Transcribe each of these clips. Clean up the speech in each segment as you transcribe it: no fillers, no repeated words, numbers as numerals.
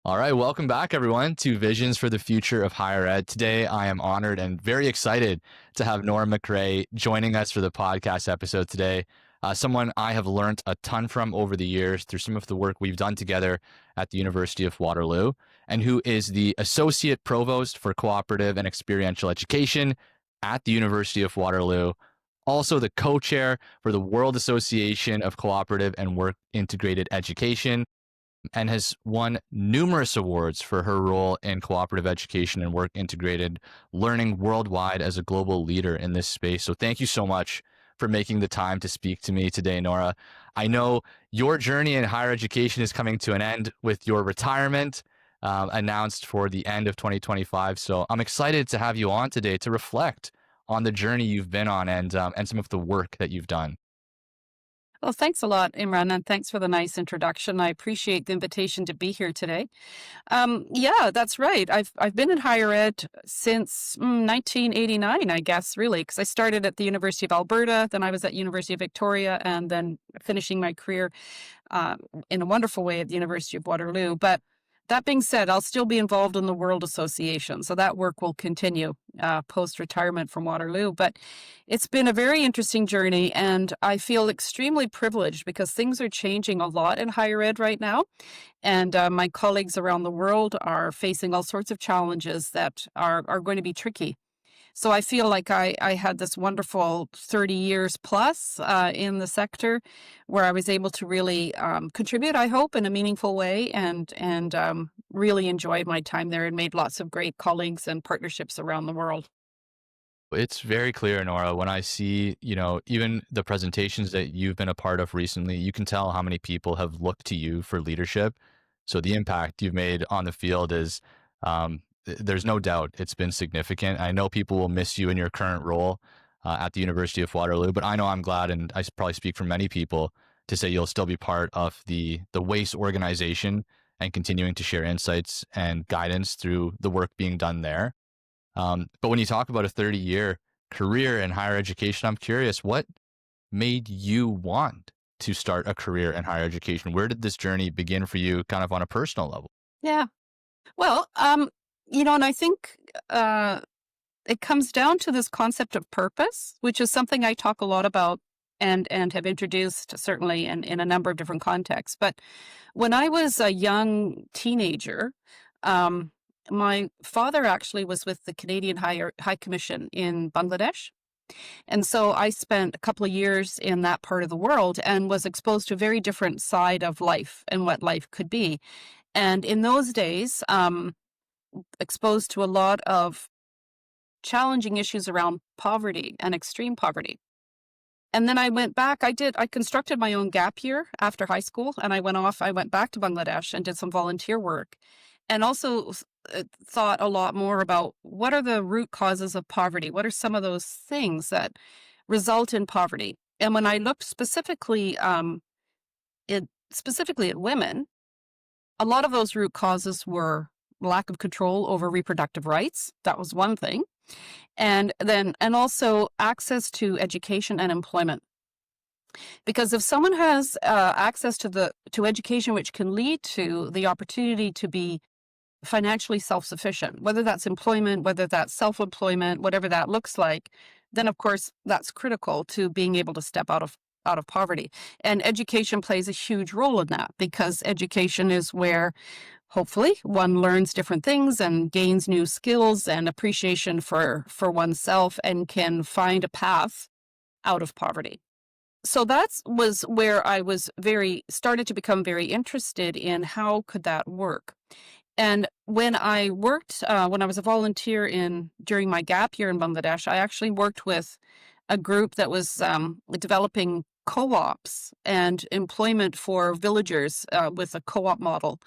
All right, welcome back, everyone, to Visions for the Future of Higher Ed. Today, I am honored and very excited to have Norah McRae joining us for the podcast episode today. Someone I have learned a ton from over the years through some of the work we've done together at the University of Waterloo, and who is the Associate Provost for Cooperative and Experiential Education at the University of Waterloo. Also, the co-chair for the World Association of Cooperative and Work Integrated Education, and has won numerous awards for her role in cooperative education and work integrated learning worldwide as a global leader in this space. So thank you so much for making the time to speak to me today, Norah. I know your journey in higher education is coming to an end with your retirement announced for the end of 2025. So I'm excited to have you on today to reflect on the journey you've been on and some of the work that you've done. Well, thanks a lot, Imran, and thanks for the nice introduction. I appreciate the invitation to be here today. Yeah, that's right. I've been in higher ed since 1989, I guess, really, because I started at the University of Alberta, then I was at University of Victoria, and then finishing my career in a wonderful way at the University of Waterloo. But that being said, I'll still be involved in the World Association, so that work will continue post-retirement from Waterloo. But it's been a very interesting journey, and I feel extremely privileged because things are changing a lot in higher ed right now. And my colleagues around the world are facing all sorts of challenges that are going to be tricky. So I feel like I had this wonderful 30 years plus in the sector where I was able to really contribute, I hope, in a meaningful way and really enjoyed my time there and made lots of great colleagues and partnerships around the world. It's very clear, Norah, when I see, even the presentations that you've been a part of recently, you can tell how many people have looked to you for leadership. So the impact you've made on the field is, there's no doubt it's been significant. I know people will miss you in your current role at the University of Waterloo, but I know I'm glad, and I probably speak for many people, to say you'll still be part of the WACE organization and continuing to share insights and guidance through the work being done there. But when you talk about a 30-year career in higher education, I'm curious, what made you want to start a career in higher education? Where did this journey begin for you, kind of on a personal level? Yeah. Well, and I think it comes down to this concept of purpose, which is something I talk a lot about and have introduced certainly in a number of different contexts. But when I was a young teenager, my father actually was with the Canadian High Commission in Bangladesh. And so I spent a couple of years in that part of the world and was exposed to a very different side of life and what life could be. And in those days, exposed to a lot of challenging issues around poverty and extreme poverty. And then I went back, I constructed my own gap year after high school, and I went back to Bangladesh and did some volunteer work. And also thought a lot more about what are the root causes of poverty? What are some of those things that result in poverty? And when I looked specifically at women, a lot of those root causes were lack of control over reproductive rights. That was one thing. And also access to education and employment. Because if someone has access to education, which can lead to the opportunity to be financially self-sufficient, whether that's employment, whether that's self-employment, whatever that looks like, then of course that's critical to being able to step out of poverty. And education plays a huge role in that, because education is where hopefully one learns different things and gains new skills and appreciation for oneself and can find a path out of poverty. So that was where I started to become very interested in how could that work. And when I worked, when I was a volunteer during my gap year in Bangladesh, I actually worked with a group that was developing co-ops and employment for villagers with a co-op model.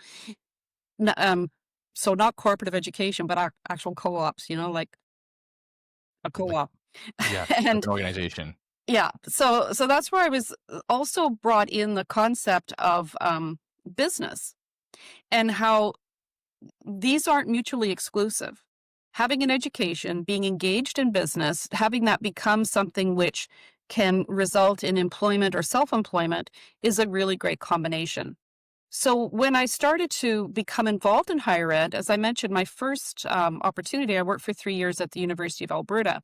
So not cooperative education, but actual co-ops, like a Like, co-op. yeah, like And an organization. yeah, so that's where I was also brought in the concept of business and how these aren't mutually exclusive. Having an education, being engaged in business, having that become something which can result in employment or self-employment is a really great combination. So when I started to become involved in higher ed, as I mentioned, my first opportunity, I worked for 3 years at the University of Alberta,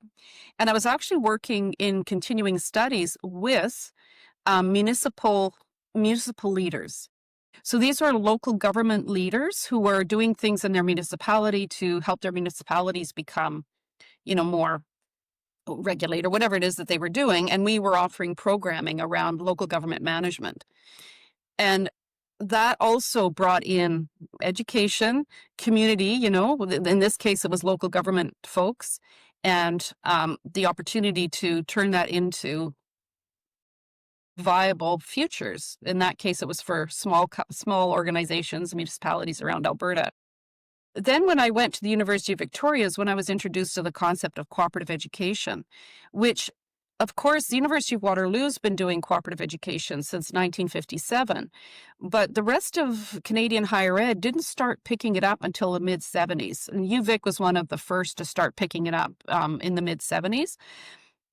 and I was actually working in continuing studies with municipal leaders. So these are local government leaders who were doing things in their municipality to help their municipalities become, more regulate or whatever it is that they were doing. And we were offering programming around local government management. And that also brought in education, community, in this case, it was local government folks, and the opportunity to turn that into viable futures. In that case, it was for small organizations, municipalities around Alberta. Then when I went to the University of Victoria is when I was introduced to the concept of cooperative education, which of course, the University of Waterloo has been doing cooperative education since 1957, but the rest of Canadian higher ed didn't start picking it up until the mid 70s. And UVic was one of the first to start picking it up in the mid 70s.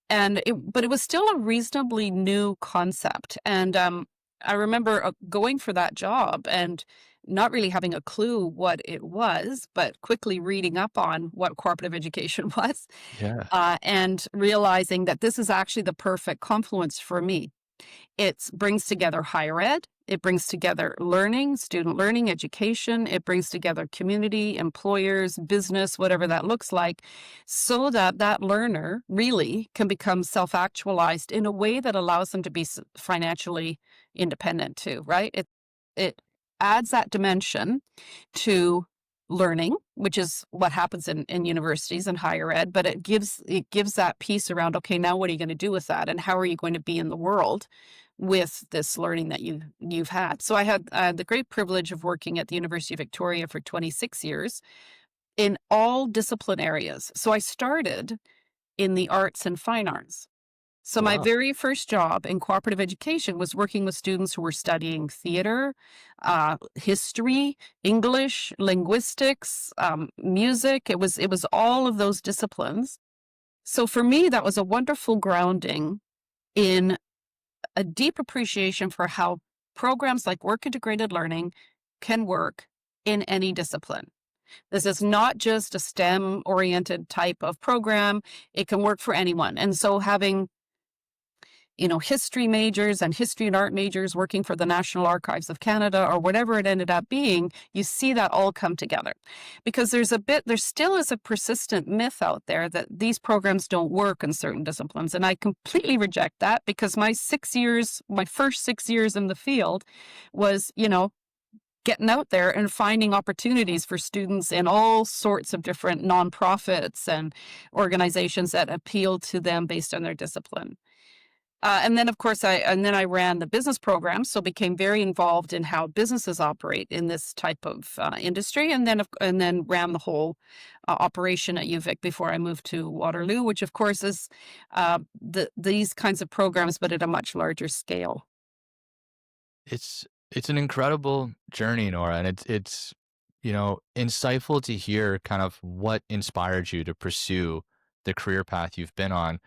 But it was still a reasonably new concept. And I remember going for that job and not really having a clue what it was, but quickly reading up on what cooperative education was, Yeah. and realizing that this is actually the perfect confluence for me. It brings together higher ed, it brings together learning, student learning, education, it brings together community, employers, business, whatever that looks like, so that that learner really can become self-actualized in a way that allows them to be financially independent too, right? It adds that dimension to learning, which is what happens in universities and higher ed, but it gives that piece around, okay, now what are you going to do with that? And how are you going to be in the world with this learning that you've had? So I had the great privilege of working at the University of Victoria for 26 years in all discipline areas. So I started in the arts and fine arts. So my Wow. very first job in cooperative education was working with students who were studying theater, history, English, linguistics, music. It was all of those disciplines. So for me, that was a wonderful grounding in a deep appreciation for how programs like work integrated learning can work in any discipline. This is not just a STEM oriented type of program. It can work for anyone. And so having history majors and history and art majors working for the National Archives of Canada or whatever it ended up being, you see that all come together. Because there still is a persistent myth out there that these programs don't work in certain disciplines. And I completely reject that because my first 6 years in the field was, getting out there and finding opportunities for students in all sorts of different nonprofits and organizations that appeal to them based on their discipline. And then, of course, I ran the business program, so became very involved in how businesses operate in this type of industry, and then ran the whole operation at UVic before I moved to Waterloo, which of course is these kinds of programs, but at a much larger scale. It's an incredible journey, Nora, and it's insightful to hear kind of what inspired you to pursue the career path you've been on.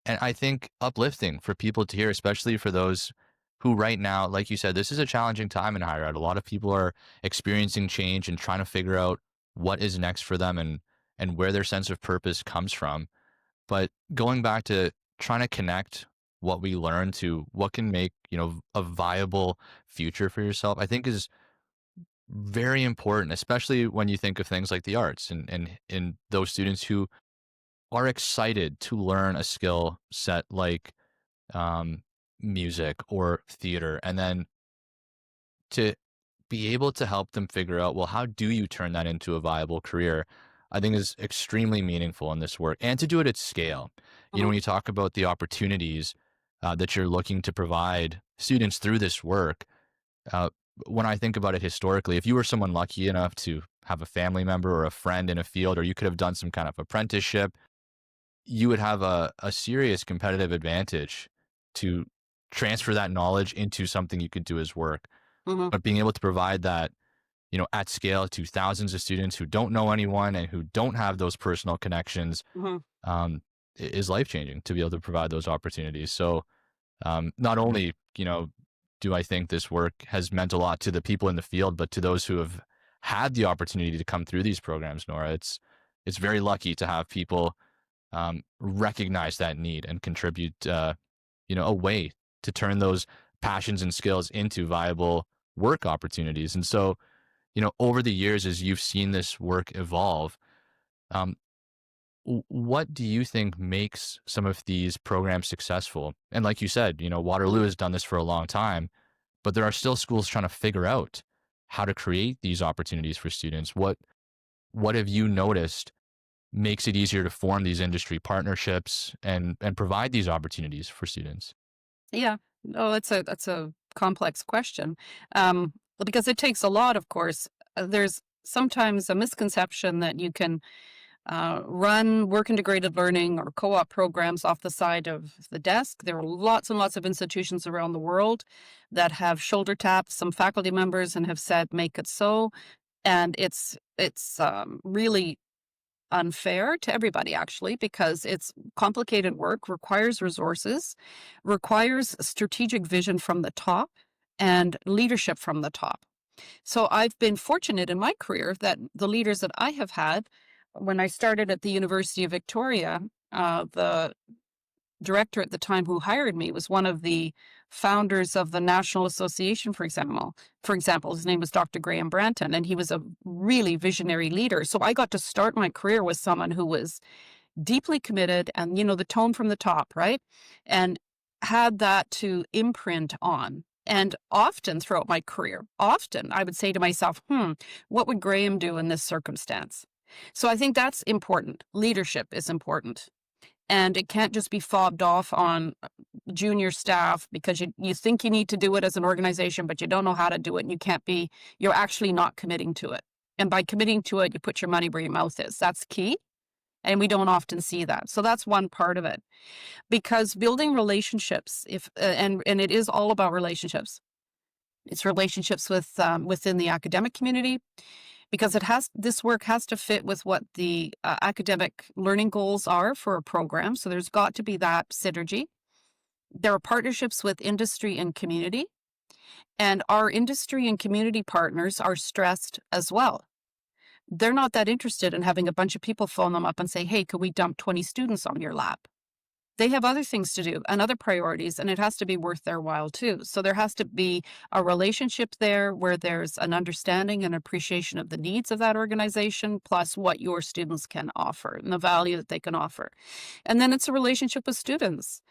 And I think uplifting for people to hear, especially for those who right now, like you said, this is a challenging time in higher ed. A lot of people are experiencing change and trying to figure out what is next for them and where their sense of purpose comes from. But going back to trying to connect what we learn to what can make, a viable future for yourself, I think is very important, especially when you think of things like the arts and those students who are excited to learn a skill set like um, music or theater, and then to be able to help them figure out, well, how do you turn that into a viable career? I think is extremely meaningful in this work, and to do it at scale. Mhm, When you talk about the opportunities that you're looking to provide students through this work, uh, when I think about it historically, if you were someone lucky enough to have a family member or a friend in a field, or you could have done some kind of apprenticeship, you would have a serious competitive advantage to transfer that knowledge into something you could do as work. mhm, But being able to provide that, at scale to thousands of students who don't know anyone and who don't have those personal connections, mhm. is life changing to be able to provide those opportunities. So, not only, do I think this work has meant a lot to the people in the field, but to those who have had the opportunity to come through these programs, Nora. It's very lucky to have people recognize that need and contribute, a way to turn those passions and skills into viable work opportunities. And so, over the years, as you've seen this work evolve, um, what do you think makes some of these programs successful? And like you said, Waterloo has done this for a long time, but there are still schools trying to figure out how to create these opportunities for students. What have you noticed makes it easier to form these industry partnerships and provide these opportunities for students? Yeah. Oh, that's a complex question. Well, because it takes a lot, of course. There's sometimes a misconception that you can run work integrated learning or co-op programs off the side of the desk. There are lots and lots of institutions around the world that have shoulder tapped some faculty members and have said, "Make it so." And it's really unfair to everybody, actually, because it's complicated work, requires resources, requires strategic vision from the top and leadership from the top. So I've been fortunate in my career that the leaders that I have had, when I started at the University of Victoria, the director at the time who hired me was one of the founders of the National Association, for example. For example, his name was Dr. Graham Branton, and he was a really visionary leader. So I got to start my career with someone who was deeply committed and, the tone from the top, right? And had that to imprint on. And often throughout my career, often I would say to myself, what would Graham do in this circumstance? So I think that's important. Leadership is important. And it can't just be fobbed off on junior staff because you think you need to do it as an organization, but you don't know how to do it. And you're actually not committing to it. And by committing to it, you put your money where your mouth is. That's key. And we don't often see that. So that's one part of it. Because building relationships, and it is all about relationships. It's relationships with within the academic community, because this work has to fit with what the academic learning goals are for a program. So there's got to be that synergy. There are partnerships with industry and community, and our industry and community partners are stressed as well. They're not that interested in having a bunch of people phone them up and say, "Hey, could we dump 20 students on your lap?" They have other things to do and other priorities, and it has to be worth their while too. So there has to be a relationship there where there's an understanding and appreciation of the needs of that organization, plus what your students can offer and the value that they can offer. And then it's a relationship with students.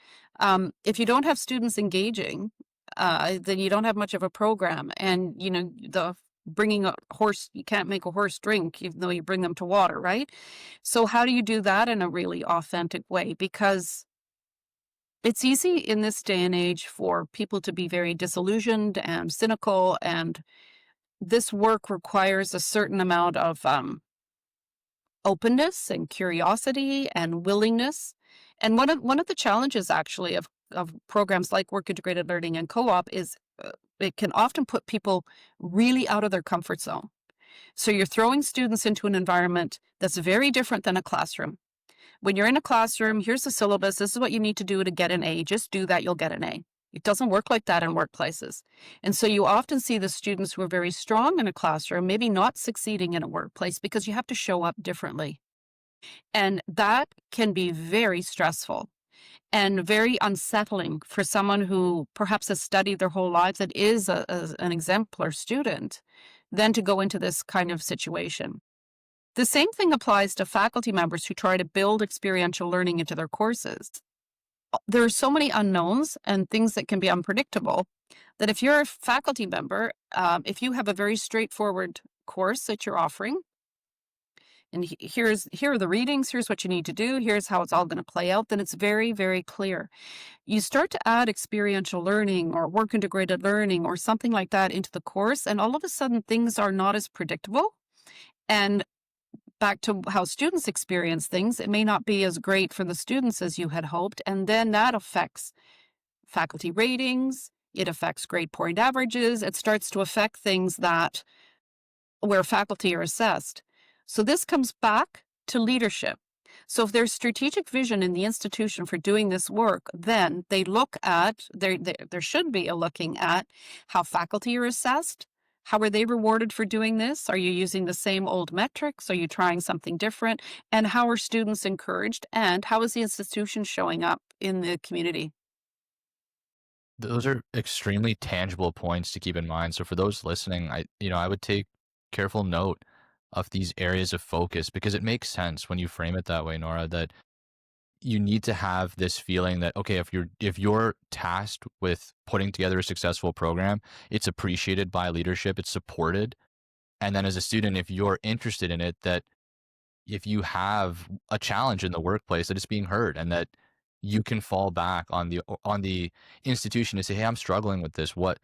If you don't have students engaging, then you don't have much of a program. And, the bringing a horse, you can't make a horse drink, even though you bring them to water, right? So how do you do that in a really authentic way? Because it's easy in this day and age for people to be very disillusioned and cynical, and this work requires a certain amount of openness and curiosity and willingness. And one of the challenges, actually, of programs like work integrated learning and co-op is it can often put people really out of their comfort zone. So you're throwing students into an environment that's very different than a classroom. When you're in a classroom, here's the syllabus. This is what you need to do to get an A. Just do that, you'll get an A. It doesn't work like that in workplaces. And so you often see the students who are very strong in a classroom, maybe not succeeding in a workplace because you have to show up differently. And that can be very stressful and very unsettling for someone who perhaps has studied their whole lives and is an exemplar student, then to go into this kind of situation. The same thing applies to faculty members who try to build experiential learning into their courses. There are so many unknowns and things that can be unpredictable that if you're a faculty member, if you have a very straightforward course that you're offering, and here are the readings, here's what you need to do, here's how it's all going to play out, then it's very, very clear. You start to add experiential learning or work integrated learning or something like that into the course, and all of a sudden things are not as predictable. And back to how students experience things, it may not be as great for the students as you had hoped. And then that affects faculty ratings. It affects grade point averages. It starts to affect things where faculty are assessed. So this comes back to leadership. So if there's strategic vision in the institution for doing this work, then they look at, there should be a looking at how faculty are assessed. How are they rewarded for doing this? Are you using the same old metrics? Are you trying something different? And how are students encouraged? And how is the institution showing up in the community? Those are extremely tangible points to keep in mind. So for those listening, I would take careful note of these areas of focus because it makes sense when you frame it that way, Nora, that you need to have this feeling that, okay, if you're tasked with putting together a successful program, it's appreciated by leadership, it's supported. And then as a student, if you're interested in it, that if you have a challenge in the workplace, that it's being heard and that you can fall back on the institution to say, hey, I'm struggling with this. What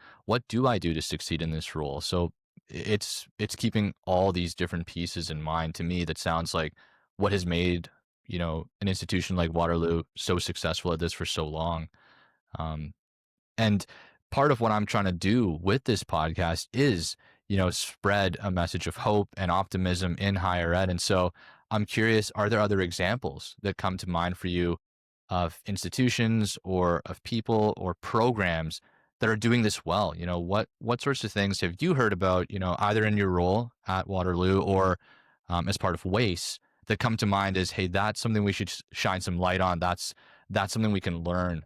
do I do to succeed in this role? So it's keeping all these different pieces in mind. To me, that sounds like what has made, an institution like Waterloo so successful at this for so long. Um, and part of what I'm trying to do with this podcast is, spread a message of hope and optimism in higher ed. And so I'm curious, are there other examples that come to mind for you of institutions or of people or programs that are doing this well? What sorts of things have you heard about, either in your role at Waterloo or as part of WACE that come to mind as, hey, that's something we should shine some light on. That's something we can learn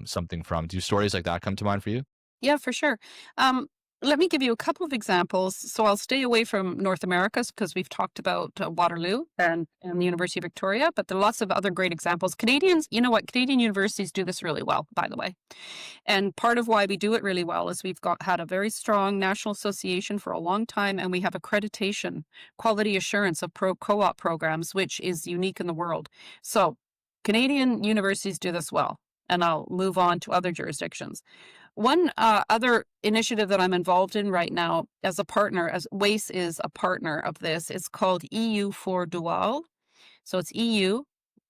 something from. Do stories like that come to mind for you? Yeah, for sure. Um, Let me give you a couple of examples. So I'll stay away from North America because we've talked about Waterloo and the University of Victoria, but there are lots of other great examples. Canadians, you know what? Canadian universities do this really well, by the way. And part of why we do it really well is we've had a very strong national association for a long time, and we have accreditation, quality assurance of co-op programs, which is unique in the world. So Canadian universities do this well, and I'll move on to other jurisdictions. One other initiative that I'm involved in right now as a partner, as WACE is a partner of this, is called EU for Dual. So it's EU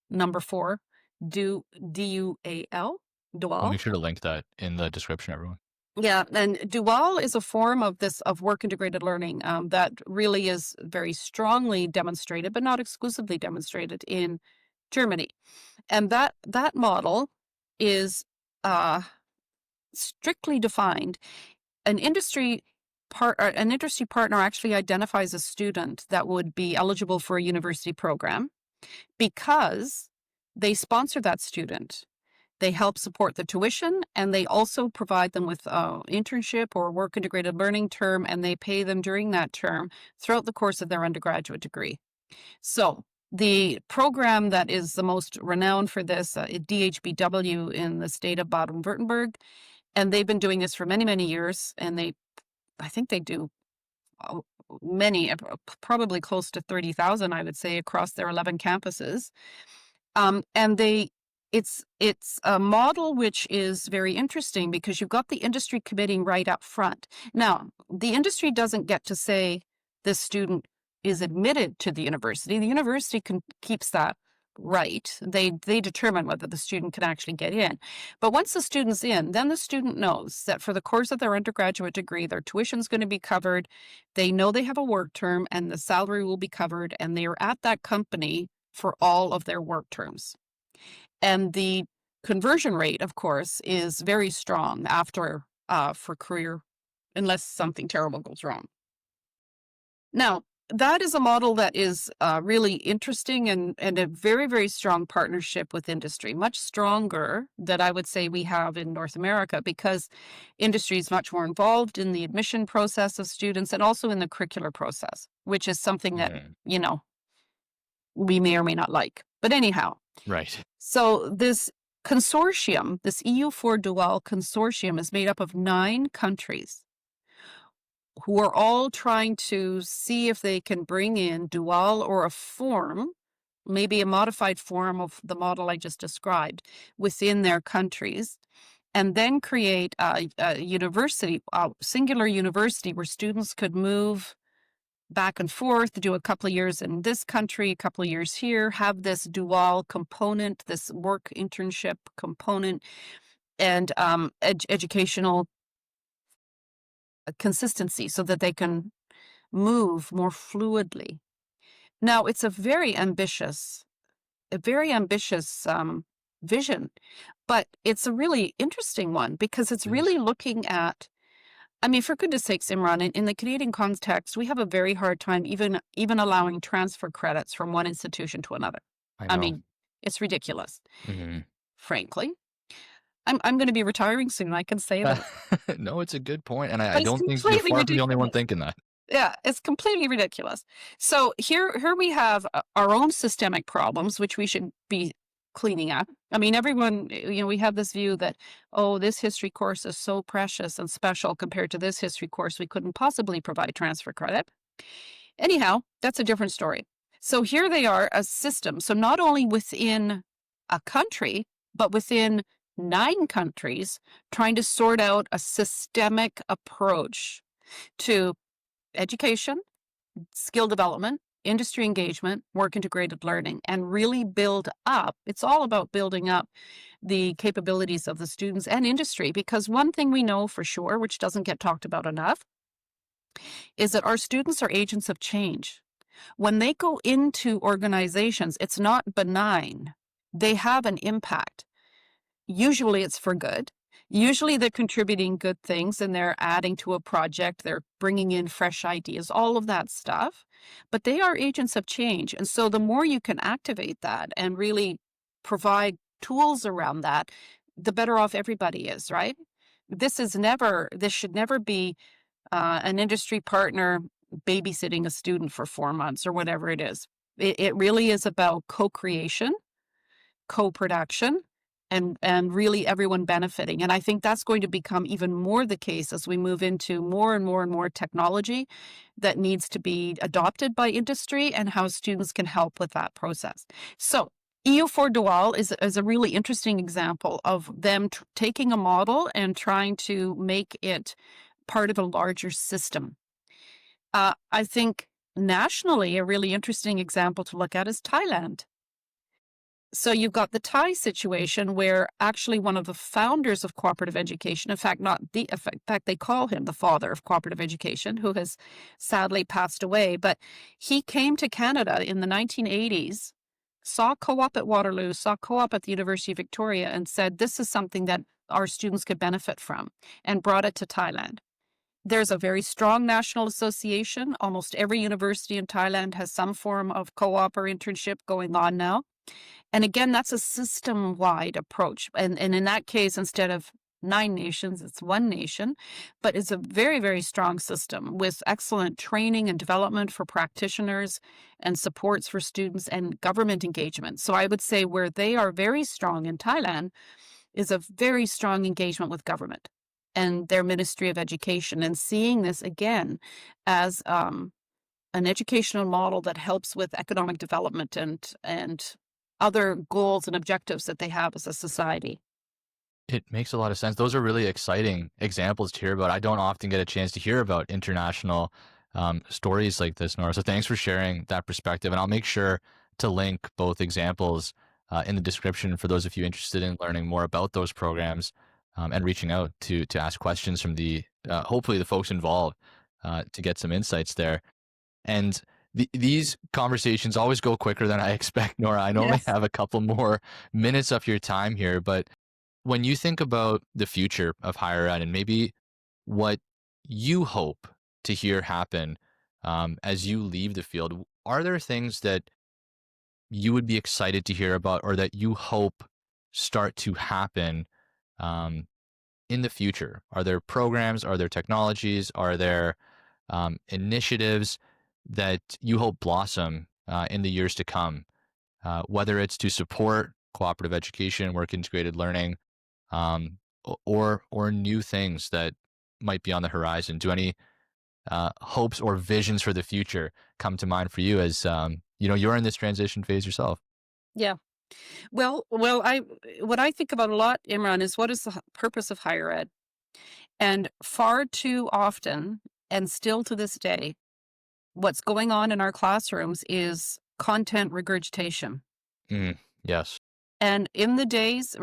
number four, DUAL, We'll Dual. make sure to link that in the description, everyone. Yeah, and Dual is a form of work integrated learning that really is very strongly demonstrated, but not exclusively demonstrated in Germany. And that model is uh, strictly defined. An industry partner actually identifies a student that would be eligible for a university program because they sponsor that student. They help support the tuition, and they also provide them with internship or work integrated learning term, and they pay them during that term throughout the course of their undergraduate degree. So the program that is the most renowned for this, DHBW in the state of Baden-Württemberg, and they've been doing this for many, many years, and I think they do uh, many, probably close to 30,000, I would say, across their 11 campuses. And it's a model which is very interesting because you've got the industry committing right up front. Now, the industry doesn't get to say this student is admitted to the university. The university keeps that right. They determine whether the student can actually get in. But once the student's in, then the student knows that for the course of their undergraduate degree, their tuition's going to be covered. They know they have a work term and the salary will be covered, and they are at that company for all of their work terms. And the conversion rate, of course, is very strong after for career, unless something terrible goes wrong. Now, that is a model that is really interesting and a very, very strong partnership with industry, much stronger than I would say we have in North America because industry is much more involved in the admission process of students and also in the curricular process, which is something that, Mhm. you know, we may or may not like. But anyhow, Right. so this consortium, this EU4 Dual consortium is made up of 9 countries who are all trying to see if they can bring in Dual or a form, maybe a modified form of the model I just described within their countries, and then create a university, a singular university where students could move back and forth, to do a couple of years in this country, a couple of years here, have this dual component, this work internship component, and educational consistency so that they can move more fluidly. Now, it's a very ambitious a very ambitious vision, but it's a really interesting one because it's It is. really looking at, I mean, for goodness sakes, Imran, in the Canadian context, we have a very hard time even allowing transfer credits from one institution to another. I I know. mean, it's ridiculous, Mhm. frankly. I'm going to be retiring soon. I can say that, No, it's a good point, and I but it's don't think you're completely far from the only one ridiculous. thinking that. Yeah, it's completely ridiculous. So here we have our own systemic problems, which we should be cleaning up. I mean, everyone, we have this view that, oh, this history course is so precious and special compared to this history course, we couldn't possibly provide transfer credit. Anyhow, that's a different story. So here they are, a system. So not only within a country, but within 9 countries, trying to sort out a systemic approach to education, skill development, industry engagement, work integrated learning, and really build up. It's all about building up the capabilities of the students and industry, because one thing we know for sure, which doesn't get talked about enough, is that our students are agents of change. When they go into organizations, it's not benign. They have an impact. Usually it's for good. Usually they're contributing good things and they're adding to a project, they're bringing in fresh ideas, all of that stuff. But they are agents of change. And so the more you can activate that and really provide tools around that, the better off everybody is, right? This should never be an industry partner babysitting a student for 4 months or whatever it is. It really is about co-creation, co-production, and really everyone benefiting. And I think that's going to become even more the case as we move into more and more and more technology that needs to be adopted by industry and how students can help with that process. So EU4 Dual is a really interesting example of them taking a model and trying to make it part of a larger system. I think nationally, a really interesting example to look at is Thailand. So you've got the Thai situation where actually one of the founders of cooperative education, in fact, not the, in fact, they call him the father of cooperative education, who has sadly passed away, but he came to Canada in the 1980s, saw co-op at Waterloo, saw co-op at the University of Victoria, and said, this is something that our students could benefit from, and brought it to Thailand. There's a very strong national association. Almost every university in Thailand has some form of co-op or internship going on now. And again, that's a system-wide approach. And in that case, instead of 9 nations, it's 1 nation, but it's a very, very strong system with excellent training and development for practitioners and supports for students and government engagement. So I would say where they are very strong in Thailand is a very strong engagement with government and their Ministry of Education, and seeing this again as an educational model that helps with economic development and other goals and objectives that they have as a society. It makes a lot of sense. Those are really exciting examples to hear about. I don't often get a chance to hear about international stories like this, Nora. So thanks for sharing that perspective. And I'll make sure to link both examples in the description for those of you interested in learning more about those programs and reaching out to ask questions from the hopefully the folks involved to get some insights there. And these conversations always go quicker than I expect, Nora. I normally Yes. have a couple more minutes of your time here, but when you think about the future of higher ed and maybe what you hope to hear happen as you leave the field, are there things that you would be excited to hear about or that you hope start to happen um, in the future? Are there programs? Are there technologies? Are there initiatives that you hope blossom in the years to come? Whether it's to support cooperative education, work integrated learning, um, or new things that might be on the horizon. Do any hopes or visions for the future come to mind for you as you're in this transition phase yourself? Yeah. Well, I what I think about a lot, Imran, is what is the purpose of higher ed? And far too often, and still to this day, what's going on in our classrooms is content regurgitation. Mm, yes. And in the days,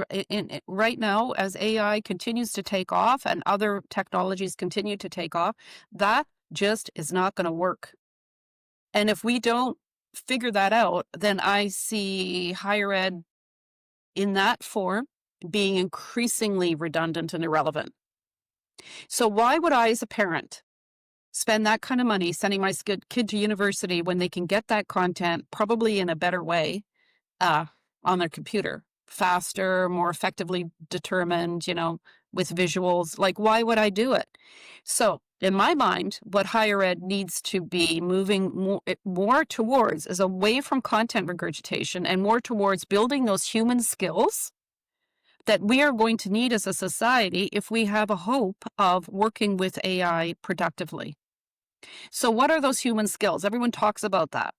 right now, as AI continues to take off and other technologies continue to take off, that just is not going to work. And if we don't figure that out, then I see higher ed in that form being increasingly redundant and irrelevant. So why would I, as a parent, spend that kind of money sending my kid to university when they can get that content probably in a better way uh, on their computer, faster, more effectively determined, with visuals? Like, why would I do it? So, in my mind, what higher ed needs to be moving more towards is away from content regurgitation and more towards building those human skills that we are going to need as a society if we have a hope of working with AI productively. So, what are those human skills? Everyone talks about that.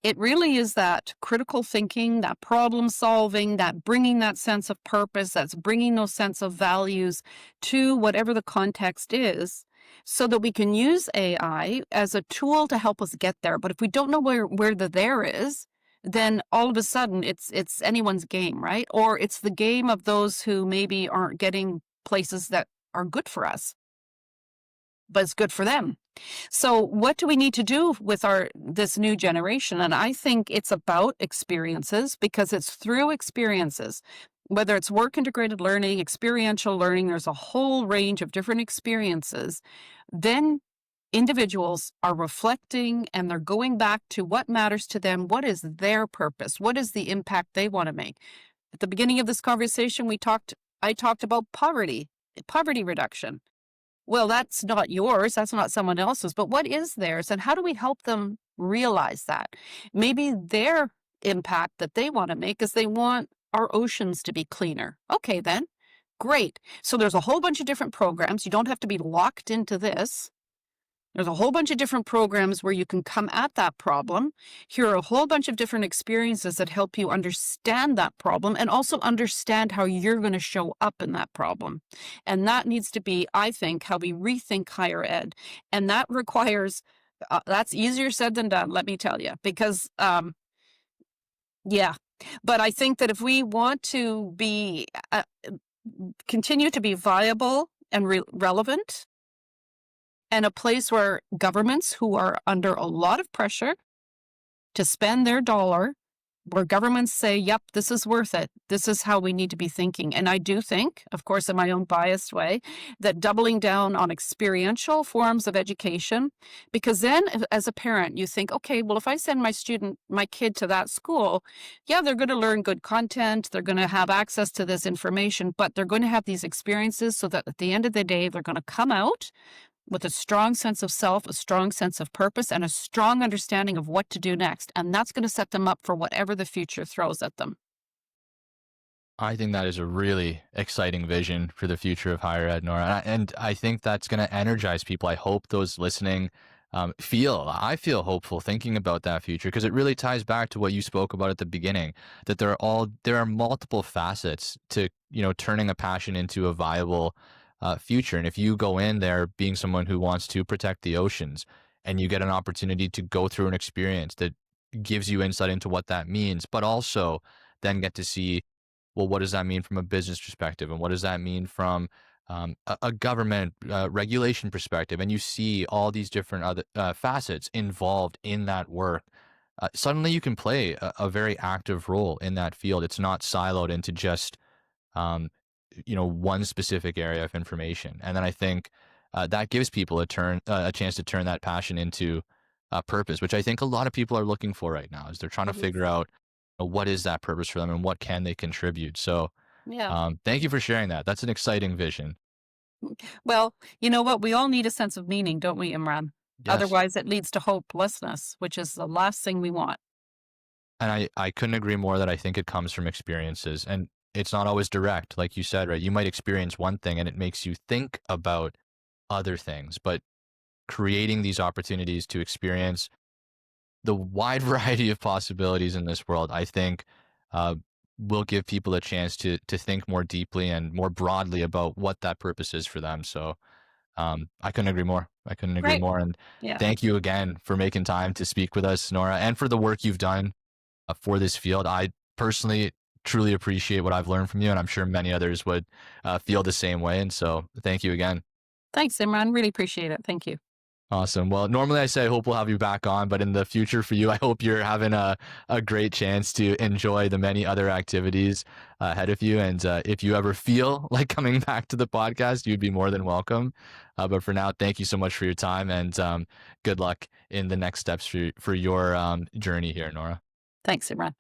It really is that critical thinking, that problem solving, that bringing that sense of purpose, that's bringing those sense of values to whatever the context is, so that we can use AI as a tool to help us get there. But if we don't know where the there is, then all of a sudden it's anyone's game, right? Or it's the game of those who maybe aren't getting places that are good for us, but it's good for them. So what do we need to do with this new generation? And I think it's about experiences, because it's through experiences, whether it's work integrated learning, experiential learning, there's a whole range of different experiences. Then individuals are reflecting and they're going back to what matters to them. What is their purpose? What is the impact they want to make? At the beginning of this conversation, I talked about poverty reduction. Well, that's not yours, that's not someone else's, but what is theirs, and how do we help them realize that? Maybe their impact that they want to make is they want our oceans to be cleaner. Okay, then, great. So there's a whole bunch of different programs. You don't have to be locked into this. There's a whole bunch of different programs where you can come at that problem. Here are a whole bunch of different experiences that help you understand that problem and also understand how you're going to show up in that problem. And that needs to be, I think, how we rethink higher ed. And that requires, that's easier said than done, let me tell you, because, yeah. But I think that if we want to continue to be viable and relevant, and a place where governments who are under a lot of pressure to spend their dollar, where governments say, yep, this is worth it. This is how we need to be thinking. And I do think, of course, in my own biased way, that doubling down on experiential forms of education, because then as a parent, you think, okay, well, if I send my kid to that school, yeah, they're going to learn good content. They're going to have access to this information, but they're going to have these experiences so that at the end of the day, they're going to come out with a strong sense of self, a strong sense of purpose, and a strong understanding of what to do next. And that's going to set them up for whatever the future throws at them. I think that is a really exciting vision for the future of higher ed, Nora. And I think that's going to energize people. I hope those listening I feel hopeful thinking about that future, because it really ties back to what you spoke about at the beginning, that there are multiple facets to, turning a passion into a viable future. And if you go in there being someone who wants to protect the oceans, and you get an opportunity to go through an experience that gives you insight into what that means, but also then get to see, well, what does that mean from a business perspective? And what does that mean from a government regulation perspective? And you see all these different other facets involved in that work. Suddenly you can play a very active role in that field. It's not siloed into just, um, one specific area of information. And then I think that gives people a chance to turn that passion into purpose, which I think a lot of people are looking for right now, as they're trying to Mhm. figure out what is that purpose for them and what can they contribute. So Yeah. thank you for sharing that. That's an exciting vision. Well, you know what? We all need a sense of meaning, don't we, Imran? Yes. Otherwise, it leads to hopelessness, which is the last thing we want. And I couldn't agree more that I think it comes from experiences, and it's not always direct. Like you said, right? You might experience one thing and it makes you think about other things, but creating these opportunities to experience the wide variety of possibilities in this world, I think, uh, will give people a chance to think more deeply and more broadly about what that purpose is for them. So I couldn't agree more. I couldn't agree Great. more. And Yeah. thank you again for making time to speak with us, Nora, and for the work you've done for this field. I personally truly appreciate what I've learned from you, and I'm sure many others would feel the same way. And so thank you again. Thanks, Imran. Really appreciate it. Thank you. Awesome. Well, normally I say I hope we'll have you back on, but in the future for you, I hope you're having a great chance to enjoy the many other activities ahead of you. And if you ever feel like coming back to the podcast, you'd be more than welcome. But for now, thank you so much for your time, and good luck in the next steps for your journey here, Nora. Thanks, Imran.